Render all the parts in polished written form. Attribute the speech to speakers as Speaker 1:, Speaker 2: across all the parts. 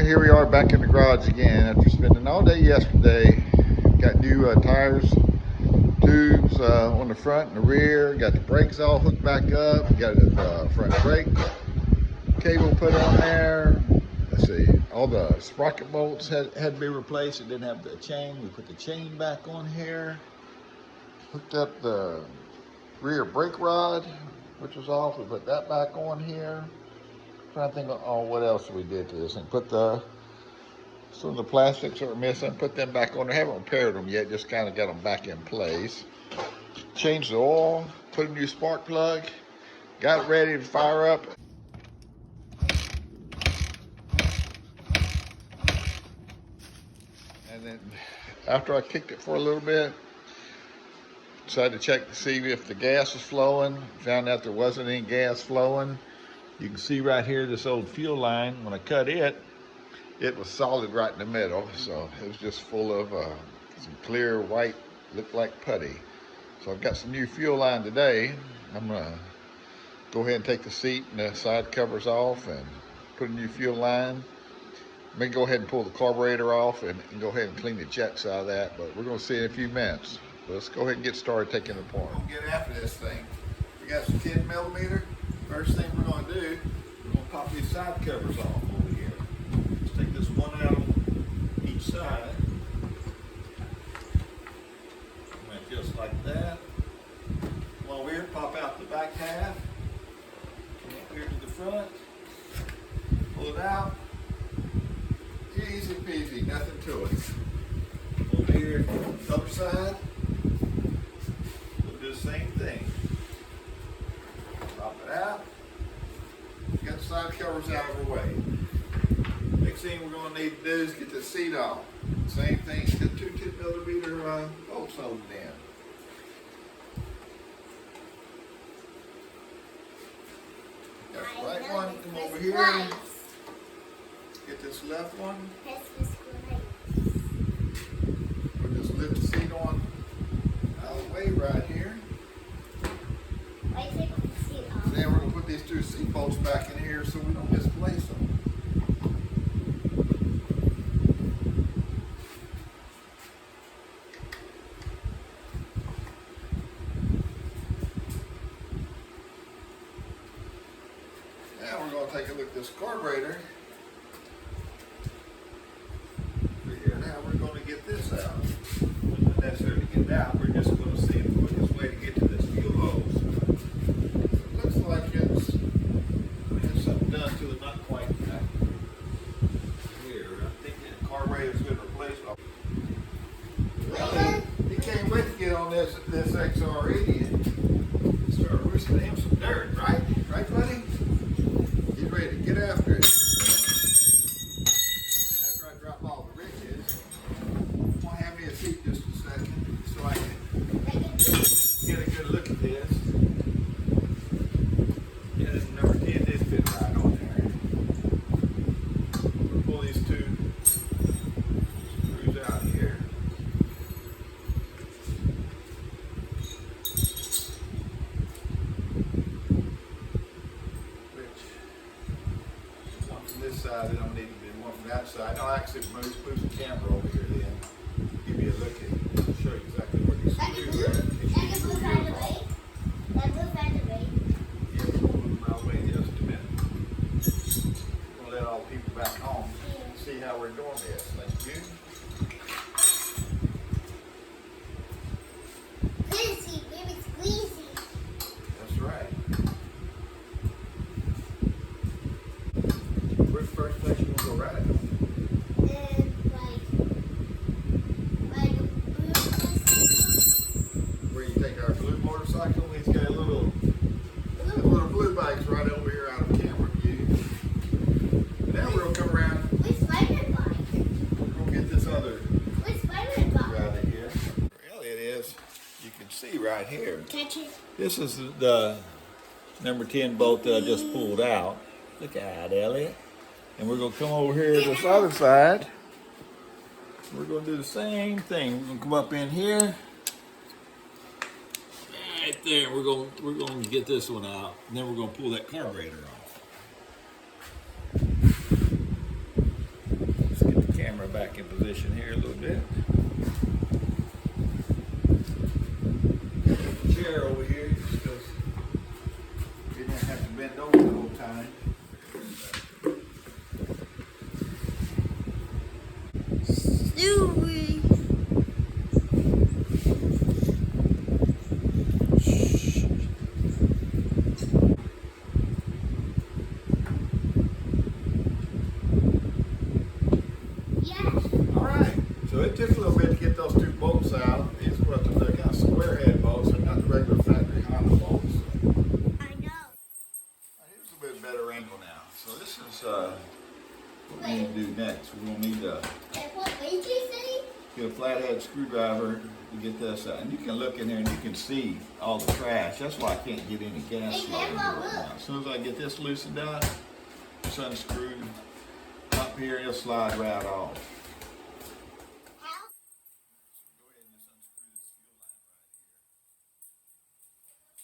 Speaker 1: here we are back in the garage again after spending all day yesterday. Got new tires, tubes on the front and the rear. Got the brakes all hooked back up. Got the front brake cable put on there. Let's see, all the sprocket bolts had to be replaced. It didn't have the chain. We put the chain back on here. Hooked up the rear brake rod, which was off. We put that back on here. Trying to think of what else we did to this thing. Put some of the plastics that were missing, put them back on there. Haven't repaired them yet, just kind of got them back in place. Changed the oil, put a new spark plug, got it ready to fire up. And then after I kicked it for a little bit, decided to check to see if the gas was flowing. Found out there wasn't any gas flowing. You can see right here this old fuel line. When I cut it, it was solid right in the middle, so it was just full of some clear white, looked like putty. So I've got some new fuel line today. I'm gonna go ahead and take the seat and the side covers off and put a new fuel line. Maybe go ahead and pull the carburetor off and go ahead and clean the jets out of that, but we're gonna see in a few minutes. Let's go ahead and get started taking it apart. We're gonna get after this thing. We got some 10 millimeter. First thing we're gonna do, we're gonna pop these side covers off over here. Just take this one out on each side. Went just like that. Come over here, pop out the back half. Come up here to the front. Pull it out. Easy peasy, nothing to it. Over here, other side. We'll do the same thing. Pop it out. Got the side covers out of the way. Next thing we're going to need to do is get the seat off. Same thing, get two 10 millimeter bolts holding in. Got the right one, come over here. Get this left one. We'll just lift the seat on out of the way right here. Then we're going to put these two seat bolts back in here so we don't misplace them. Now we're going to take a look at this carburetor. Figure out how we're going to get this out. It's not necessarily to get it out, we're just going to see the quickest way to get to this fuel hose. Looks like it's has something done to it, not quite here. I think the carburetor's been replaced. Well, he can't wait to get on this XR80 and start roosting him some dirt, right? Right, buddy? Get ready to get after it. After I drop all the wrenches, I'm gonna have me a seat just a second so I can get a good look at this. Yeah, this number 10 did fit right on there. We'll pull these two screws out here. Which, one from this side, then I'll need to do one from that side. I'll actually move the camera over here then. Give you a look at, show you exactly where these screws are at. Back home, see how we're doing this. Thank you.
Speaker 2: Squeezy, baby, squeezy.
Speaker 1: That's right. Where's the first place you want to go riding? Where you take our blue motorcycle? He's got a little blue bikes right over here out of camera view. Now we're gonna come around.
Speaker 2: Which spider bike?
Speaker 1: We're gonna get this other
Speaker 2: Which spider bike?
Speaker 1: right in here. Really, it is. You can see right here.
Speaker 2: Touch it.
Speaker 1: This is the number 10 bolt that I just pulled out. Look at that, Elliot. And we're going to come over here to this other side. We're going to do the same thing. We're going to come up in here. Right there. We're going to get this one out. And then we're going to pull that carburetor off. back in position here a little bit. Chair over here just because you didn't have to bend over the whole time.
Speaker 2: Stewie.
Speaker 1: Alright, so it took a little bit to get those two bolts out. These were the kind of square head bolts, they're not the regular factory Honda bolts.
Speaker 2: I know.
Speaker 1: Here's a bit better angle now. So this is what we need to do next. We're going to need to
Speaker 2: What did you say?
Speaker 1: get a flathead screwdriver to get this out. And you can look in here and you can see all the trash. That's why I can't get any gas
Speaker 2: Hey,
Speaker 1: flow in here
Speaker 2: Grandpa,
Speaker 1: right
Speaker 2: look.
Speaker 1: now. As soon as I get this loosened up, just unscrew up here, it'll slide right off.
Speaker 2: How?
Speaker 1: Go ahead and just unscrew this fuel line right here.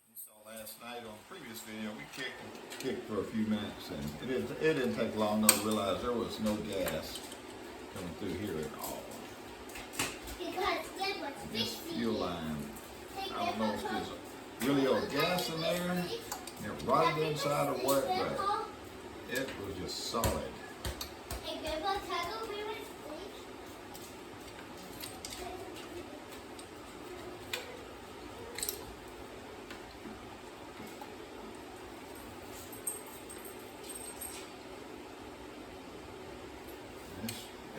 Speaker 1: You saw last night on the previous video, we kicked for a few minutes, and it didn't take long to realize there was no gas coming through here at all.
Speaker 2: Because Dad was
Speaker 1: This
Speaker 2: fixing
Speaker 1: fuel
Speaker 2: it.
Speaker 1: line,
Speaker 2: Hey,
Speaker 1: I don't know if
Speaker 2: Grandpa,
Speaker 1: there's really old gas in there, and it right inside of what, but
Speaker 2: Grandpa,
Speaker 1: it was just solid.
Speaker 2: hey, Grandpa, can I go very much, please?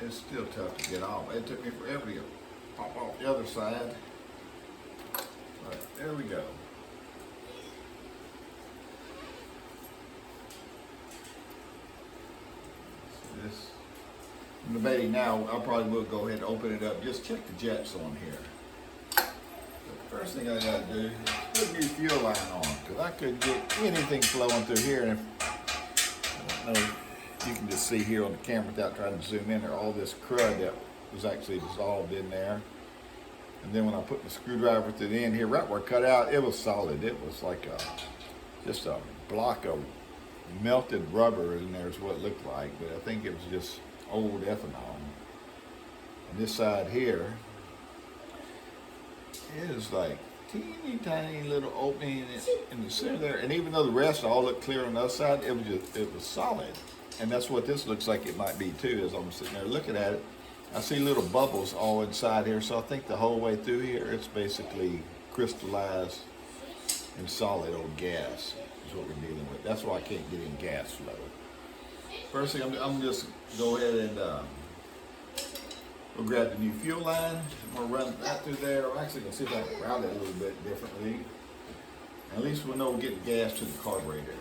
Speaker 1: It's still tough to get off. It took me forever to pop off the other side. But there we go. So this, I'm debating now, I probably will go ahead and open it up. Just check the jets on here. The first thing I gotta do is put a new fuel line on, because I couldn't get anything flowing through here. And if, I don't know, you can just see here on the camera without trying to zoom in there, all this crud that was actually dissolved in there. And then when I put the screwdriver to the end here, right where it cut out, it was solid. It was like just a block of melted rubber in there is what it looked like, but I think it was just old ethanol. And this side here is like teeny tiny little opening in the center there. And even though the rest all looked clear on the other side, it was solid. And that's what this looks like it might be too, as I'm sitting there looking at it. I see little bubbles all inside here, so I think the whole way through here, it's basically crystallized and solid old gas is what we're dealing with. That's why I can't get in gas flow. First thing, I'm just go ahead and we'll grab the new fuel line. I'm gonna run that through there. I'm actually gonna see if I can route it a little bit differently. At least we'll know we're getting gas to the carburetor.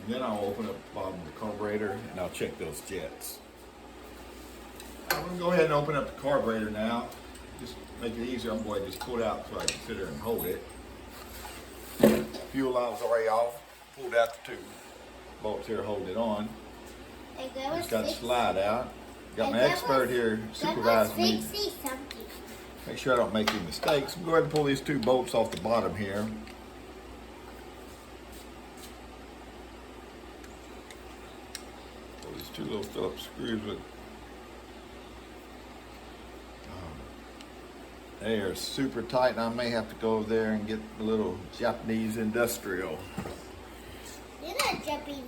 Speaker 1: And then I'll open up the bottom of the carburetor and I'll check those jets. I'm going to go ahead and open up the carburetor now. Just make it easier. I'm going to just pull it out so I can sit there and hold it. Fuel line was already off. Pulled out the two bolts here, hold it on.
Speaker 2: Hey, Grandpa,
Speaker 1: Just got the
Speaker 2: fix-
Speaker 1: slide out. Got
Speaker 2: Hey,
Speaker 1: my
Speaker 2: Grandpa,
Speaker 1: expert here
Speaker 2: Grandpa,
Speaker 1: supervising me.
Speaker 2: fix something.
Speaker 1: Make sure I don't make any mistakes. I'm going to go ahead and pull these two bolts off the bottom here. Pull these two little Phillips screws with. They are super tight, and I may have to go over there and get a little Japanese industrial.
Speaker 2: You're not Japanese.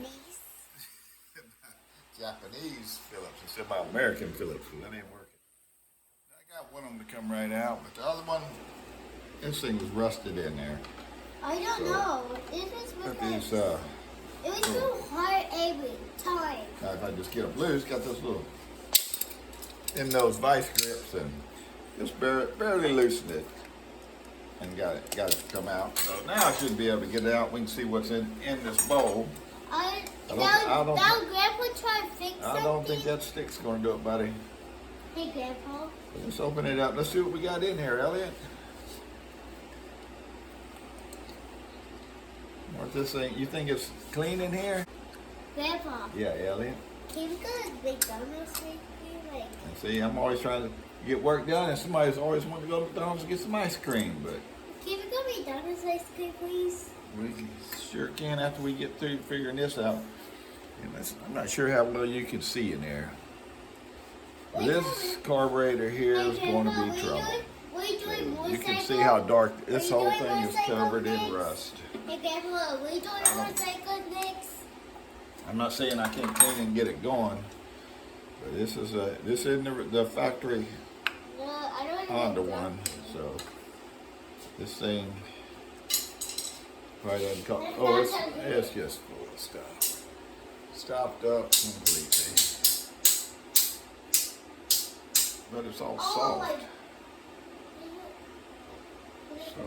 Speaker 1: Japanese Phillips instead of my American Phillips, so that ain't working. I got one of them to come right out, but the other one, this thing was rusted in there.
Speaker 2: I don't
Speaker 1: So,
Speaker 2: know. This is
Speaker 1: Look
Speaker 2: because
Speaker 1: these,
Speaker 2: it was so hard every time.
Speaker 1: now if I just get them loose, got this little, in those vice grips, and just barely loosened it, and got it to come out. So now I should be able to get it out. We can see what's in this bowl.
Speaker 2: I
Speaker 1: don't-
Speaker 2: now Grandpa try to fix something.
Speaker 1: I don't think that stick's gonna do it, buddy.
Speaker 2: Hey, Grandpa.
Speaker 1: Let's open it up. Let's see what we got in here, Elliot. What this thing? You think it's clean in here?
Speaker 2: Grandpa,
Speaker 1: Yeah, Elliot.
Speaker 2: can we go to McDonald's with you? Like,
Speaker 1: And see, I'm always trying to get work done, and somebody's always wanting to go to McDonald's and get some ice cream, but
Speaker 2: can we go to get done with ice cream, please?
Speaker 1: We sure can after we get through figuring this out. And I'm not sure how well you can see in there. This carburetor here is going to be trouble. You can see how dark this whole thing is covered in rust.
Speaker 2: Hey, Grandpa, we doing motorcycle next?
Speaker 1: I'm not saying I can't clean and get it going, but this isn't the factory
Speaker 2: No, I don't
Speaker 1: Honda one, so this thing probably doesn't cost. Oh, it's just full of stuff. Stopped up completely, but it's all soft. So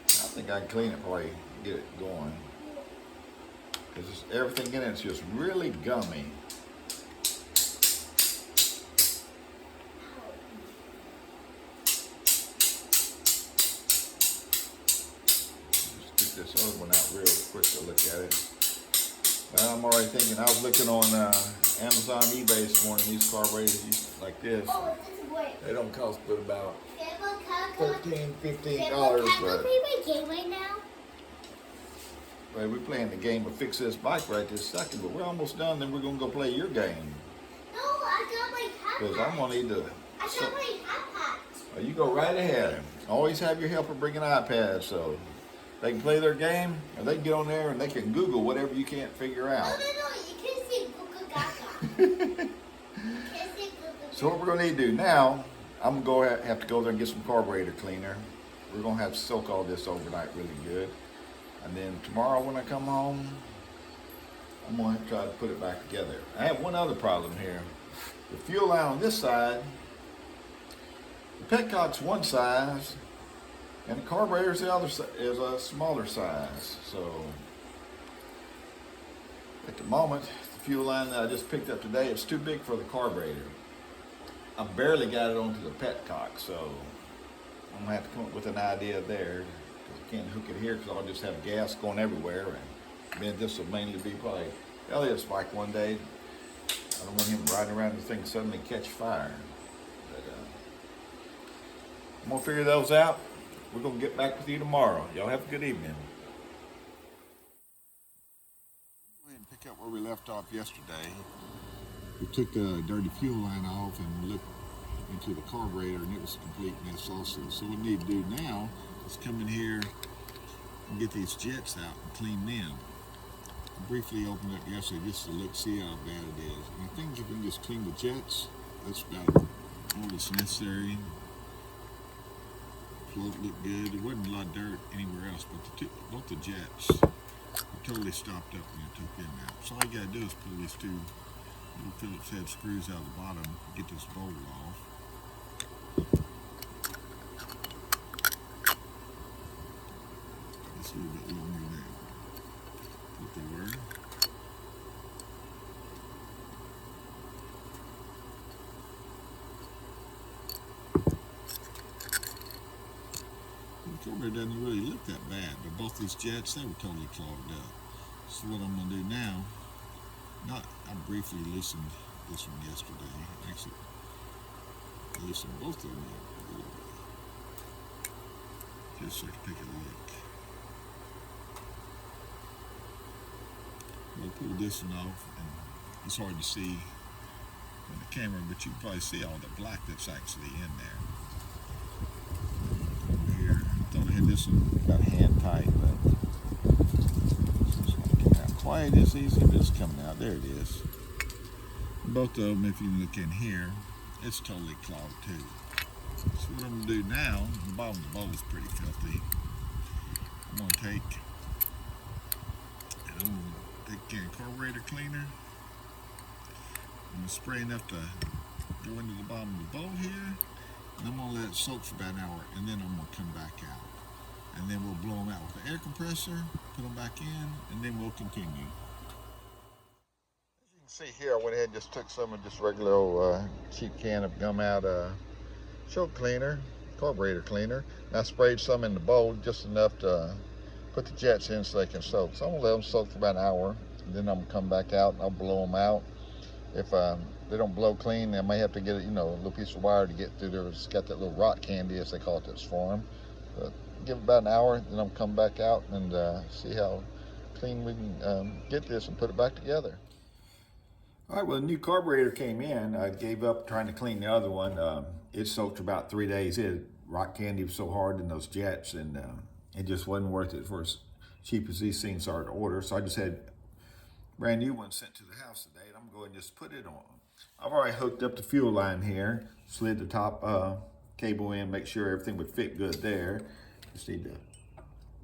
Speaker 1: I think I can clean it before I get it going, because everything in it's just really gummy. Just get this other one out real quick to look at it. Well, I'm already thinking. I was looking on Amazon, eBay this morning. These carburetors like this.
Speaker 2: Oh, this is great.
Speaker 1: They don't cost but about
Speaker 2: Grandpa,
Speaker 1: $15, $15.
Speaker 2: Can I
Speaker 1: But
Speaker 2: play my game right now?
Speaker 1: well, we're playing the game of fix this bike right this second. But we're almost done. Then we're gonna go play your game.
Speaker 2: No, I got my
Speaker 1: Because
Speaker 2: iPad.
Speaker 1: I'm gonna need to.
Speaker 2: I got my iPad.
Speaker 1: You go right ahead. Always have your helper bring an iPad so they can play their game, or they can get on there and they can Google whatever you can't figure
Speaker 2: No,
Speaker 1: out.
Speaker 2: no, you can see Google Gaga. You can see Google
Speaker 1: So what we're gonna need to do now, I'm gonna have to go there and get some carburetor cleaner. We're gonna have to soak all this overnight really good. And then tomorrow when I come home, I'm gonna have to try to put it back together. I have one other problem here. The fuel line on this side, the petcock's one size, and the carburetor's the other is a smaller size. So at the moment, the fuel line that I just picked up today, it's too big for the carburetor. I barely got it onto the petcock, so I'm gonna have to come up with an idea there. I can't hook it here because I'll just have gas going everywhere, and then this will mainly be probably Elliot's bike one day. I don't want him riding around the thing and suddenly catch fire. But I'm gonna figure those out. We're gonna get back with you tomorrow. Y'all have a good evening. Go ahead and pick up where we left off yesterday. We took the dirty fuel line off and looked into the carburetor, and it was a complete mess also. So what we need to do now is come in here and get these jets out and clean them. I briefly opened it yesterday just to look, see how bad it is. And I think if we can just clean the jets, that's about all that's necessary. Float looked good. There wasn't a lot of dirt anywhere else, but both the jets were totally stopped up when you took them out. So all you gotta do is pull these two little Phillips head screws out of the bottom, get this bolt off. It's a little bit longer than what they were. The carburetor doesn't really look that bad, but both these jets, they were totally clogged up. So what I'm gonna do now, I briefly loosened this one yesterday. Actually, I loosened both of them up a little bit. Just so I can take a look. We'll pull this one off, and it's hard to see on the camera, but you can probably see all the black that's actually in there. Over here, I thought I had this one about hand tight, but it's not coming out quite as easy, but it's coming out. There it is. Both of them, if you look in here, it's totally clogged too. So what I'm gonna do now, the bottom of the bowl is pretty filthy. I'm gonna take carburetor cleaner. I'm gonna spray enough to go into the bottom of the bowl here, and I'm gonna let it soak for about an hour, and then I'm gonna come back out. And then we'll blow them out with the air compressor, put them back in, and then we'll continue. See here, I went ahead and just took some of just regular old cheap can of gum out choke cleaner, carburetor cleaner, and I sprayed some in the bowl, just enough to put the jets in so they can soak. So I'm gonna let them soak for about an hour, and then I'm gonna come back out and I'll blow them out. If they don't blow clean. I may have to get a little piece of wire to get through there. It's got that little rock candy, as they call it, that's formed. But give it about an hour, then I'll come back out and see how clean we can get this and put it back together. All right, well, the new carburetor came in. I gave up trying to clean the other one. It soaked for about 3 days. Rock candy was so hard in those jets, and it just wasn't worth it for as cheap as these things are to order. So I just had brand new one sent to the house today, and I'm going to just put it on. I've already hooked up the fuel line here, slid the top cable in, make sure everything would fit good there. Just need to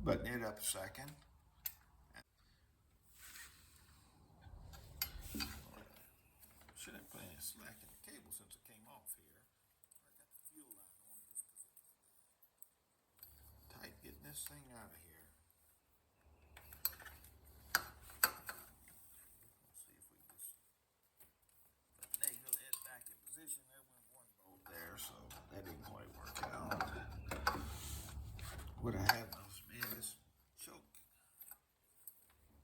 Speaker 1: button it up a second. Shouldn't have put any slack in the cable since it came off here. I got the fuel line on just because it's tight getting this thing out of here. Let's see if we can just finagle it back in position. There went one bolt there, so that didn't quite work out. What I have is this choke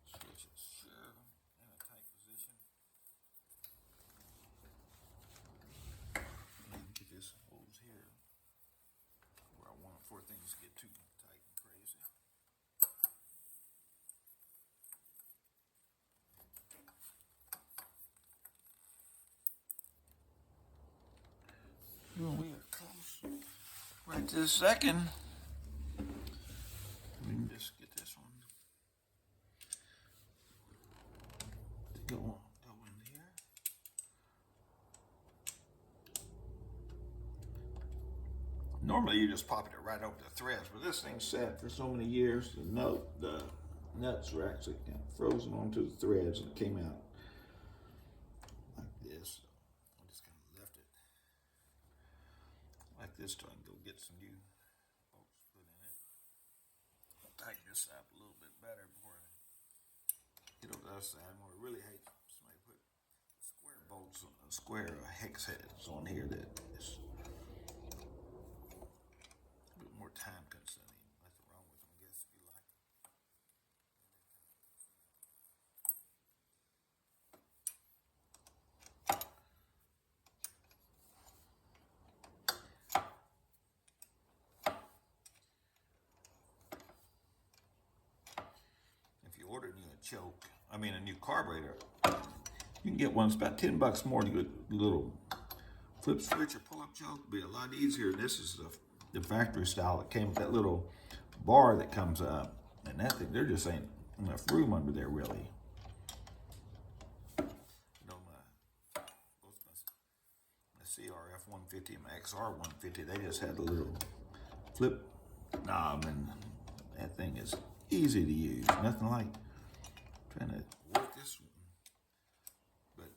Speaker 1: switch is sure in a tight position. And get this hose here where I want it before things get too tight and crazy. Well, we are close right this second. We can just get this one to go in here. Normally you just pop it right over the threads, but this thing's sat for so many years, the nuts were actually kind of frozen onto the threads and it came out like this. I just kind of left it like this till I can go get some new bolts put in it. I'll tighten this up a little bit better before I get over the other side. I really hate somebody put square bolts, square hex heads on here that is more time consuming. Nothing wrong with them, I guess, if you like them. If you order a new carburetor, you can get one that's about $10 more to get a little flip switch or pull-up choke. It'll be a lot easier. This is the factory style that came with that little bar that comes up, and that thing, there just ain't enough room under there really. Both my CRF 150 and my XR 150, they just had a little flip knob, and that thing is easy to use. Nothing like trying to work this one. But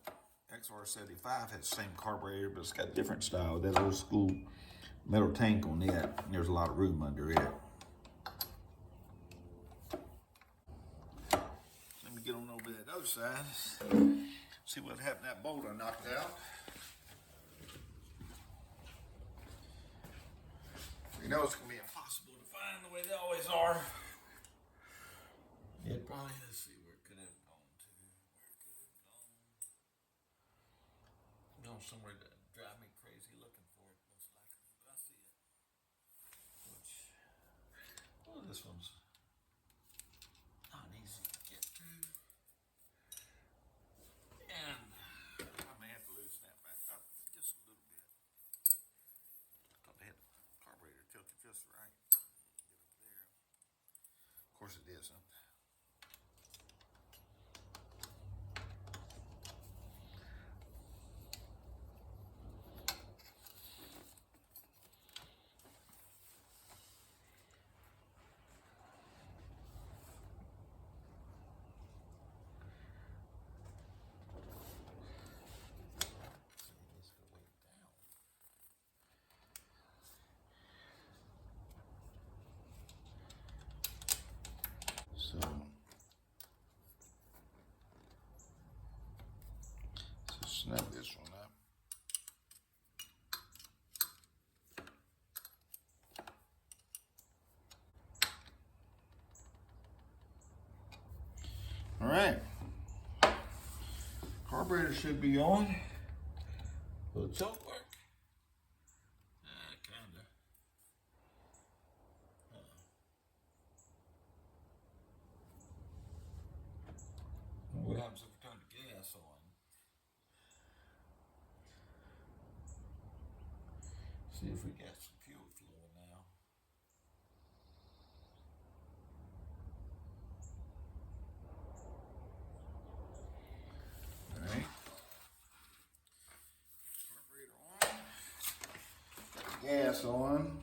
Speaker 1: XR75 has the same carburetor, but it's got a different style. That old school metal tank on it, and there's a lot of room under it. Let me get on over to that other side, see what happened to that bolt I knocked out. You know it's going to be impossible to find the way they always are. It probably, let's see where it could have gone to. Gone somewhere to drive me crazy looking for it, most likely. But I see it. This one's not easy to get to. And I may have to loosen that back up just a little bit. I thought they had the carburetor tilted just right. Get up there. Of course it isn't. So snap this one up. All right, carburetor should be on. Will the choke work? Kinda. What happens if we turn the gas on? See if we got some fuel flowing now. Alright. Carburetor on. Gas on.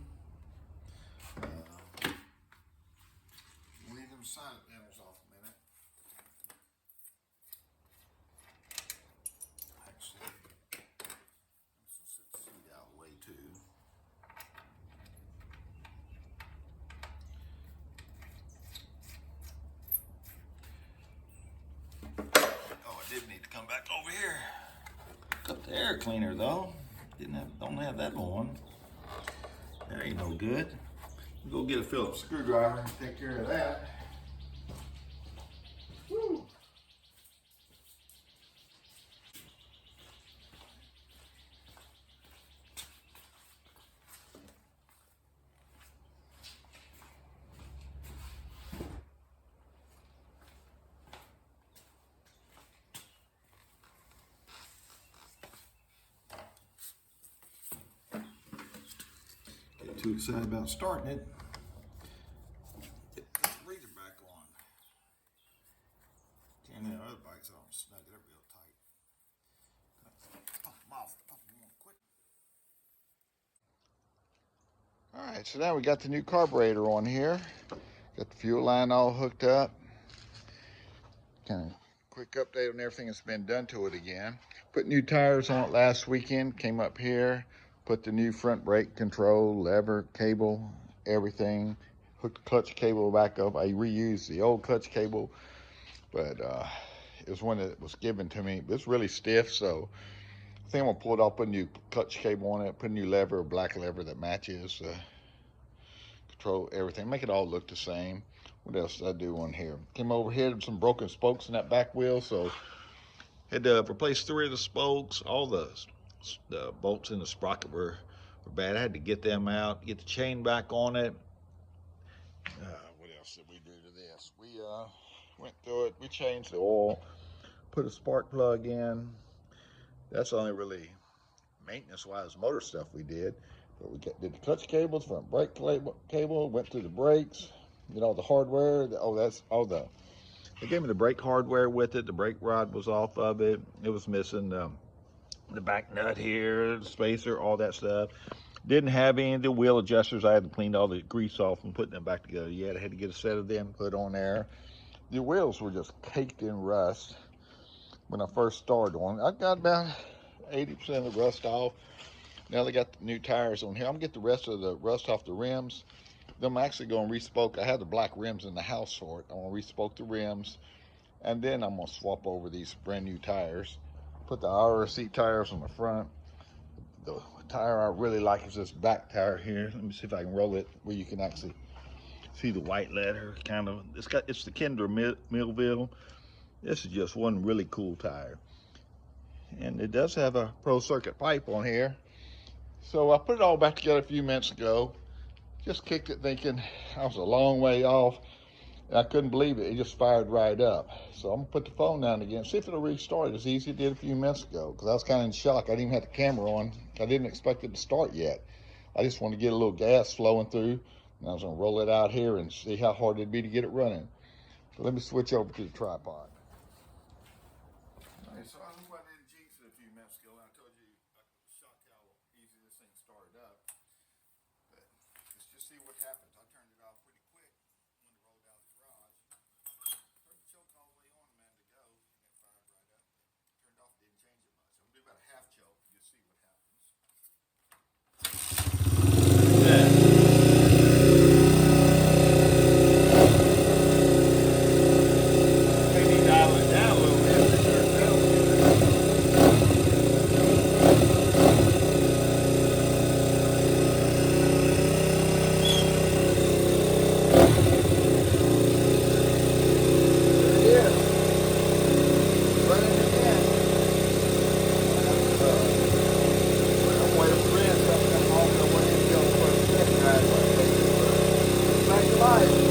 Speaker 1: Leave them side panels off a minute. Actually, let's set the seat out of the way too. Oh, I did need to come back over here. Got the air cleaner though. Don't have that on. That ain't no good. Go get a Phillips screwdriver and take care of that. Woo. Get too excited about starting it. Get the breather back on. Turn the other bikes on, snug it up real tight. Pump them off, pump them on quick. Alright, so now we got the new carburetor on here. Got the fuel line all hooked up. Kind of quick update on everything that's been done to it again. Put new tires on it last weekend, came up here, put the new front brake control, lever, cable, everything. Hooked the clutch cable back up. I reused the old clutch cable, but it was one that was given to me. It's really stiff, so I think I'm gonna pull it off, put a new clutch cable on it, put a new lever, a black lever that matches, control everything, make it all look the same. What else did I do on here? Came over here to some broken spokes in that back wheel, so had to replace 3 of the spokes. All the bolts in the sprocket were bad. I had to get them out, get the chain back on it. What else did we do to this? We went through it, we changed the oil, put a spark plug in. That's only really maintenance-wise motor stuff we did. But we did the clutch cables, front brake cable, went through the brakes, you know, the hardware. They gave me the brake hardware with it. The brake rod was off of it. It was missing the back nut here, the spacer, all that stuff. Didn't have any of the wheel adjusters. I had to clean all the grease off and put them back together yet. I had to get a set of them put on there. The wheels were just caked in rust when I first started on. I got about 80% of the rust off. Now they got the new tires on here. I'm gonna get the rest of the rust off the rims. Then I'm actually gonna respoke. I had the black rims in the house for it. I'm gonna respoke the rims, and then I'm gonna swap over these brand new tires. Put the RRC tires on the front. The tire I really like is this back tire here. Let me see if I can roll it where you can actually see the white letter. Kind of. It's the Kendra Millville. This is just one really cool tire, and it does have a pro circuit pipe on here. So I put it all back together a few minutes ago. Just kicked it thinking I was a long way off. And I couldn't believe it. It just fired right up. So I'm going to put the phone down again, see if it'll restart as easy as it did a few minutes ago. Because I was kind of in shock. I didn't even have the camera on. I didn't expect it to start yet. I just wanted to get a little gas flowing through. And I was going to roll it out here and see how hard it'd be to get it running. So let me switch over to the tripod. All right, so I knew I didn't jinx it a few minutes ago. I told you I was shocked how easy this thing started up. But let's just see what happens. I turned it off pretty quick when it rolled out the garage. Turned the choke all the way on a minute ago, and it fired right up. Turned off, didn't change it much. I'm gonna do about a half choke. You'll see what happens. Maybe dial it down a little bit.
Speaker 3: right.